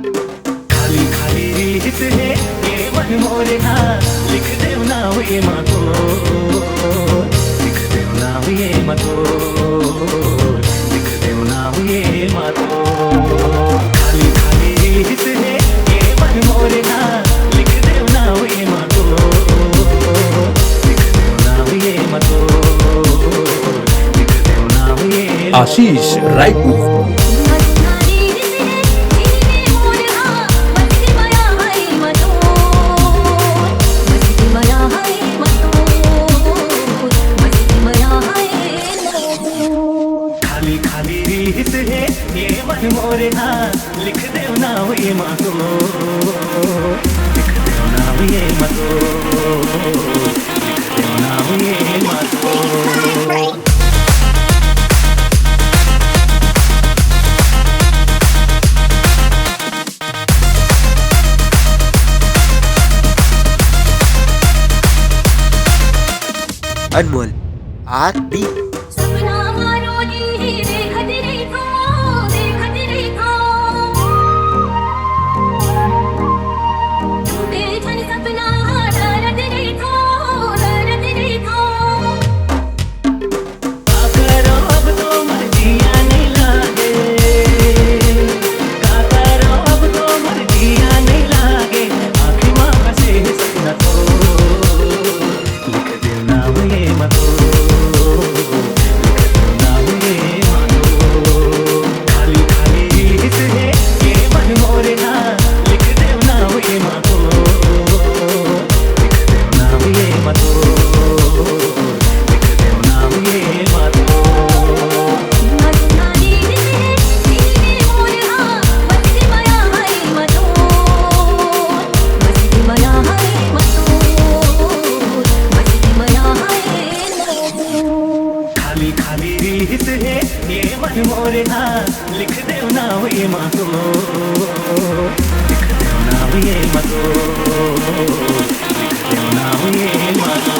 खाली खाली रीत है ये मन मोरे हाँ लिख देव नाव ये मातो लिख देव नाव ये मातो लिख देव नाव ये मातो खाली खाली रीत है ये मन मोरे हाँ लिख देव नाव ये मातो लिख देव नाव ये मातो लिख देव नाव ये आशीष रायपूर खाली खाली रीत है ये मन मोरे हाँ लिख देव नाव ये मातो लिख देव नाव ये मातो लिख देव नाव ये मातो अनमोल आरती सपना मारो दिल ही देखत रहितो टूटे छन सपना डरत रहितो का करो अब तो मर्जिया नहीं लागे का करो अब तो मर्जिया नहीं लागे आँखें माँ बसे सपना तो लिख देव नाम ये मतो लिख देव नाम ये मतो खाली खाली रीत है ये मन मोरे हाँ लिख देव नाम ये मतो लिख देव नाम ये मतो लिख देव नाम ये मतो मजना दी दिल मोर हाँ बसती माया है मतो बसती माया है खाली खाली रीत है ये मन मोरे हाँ लिख देव नाव ये मातो लिख देव नाव ये मतो लिख देव नाव ये मातो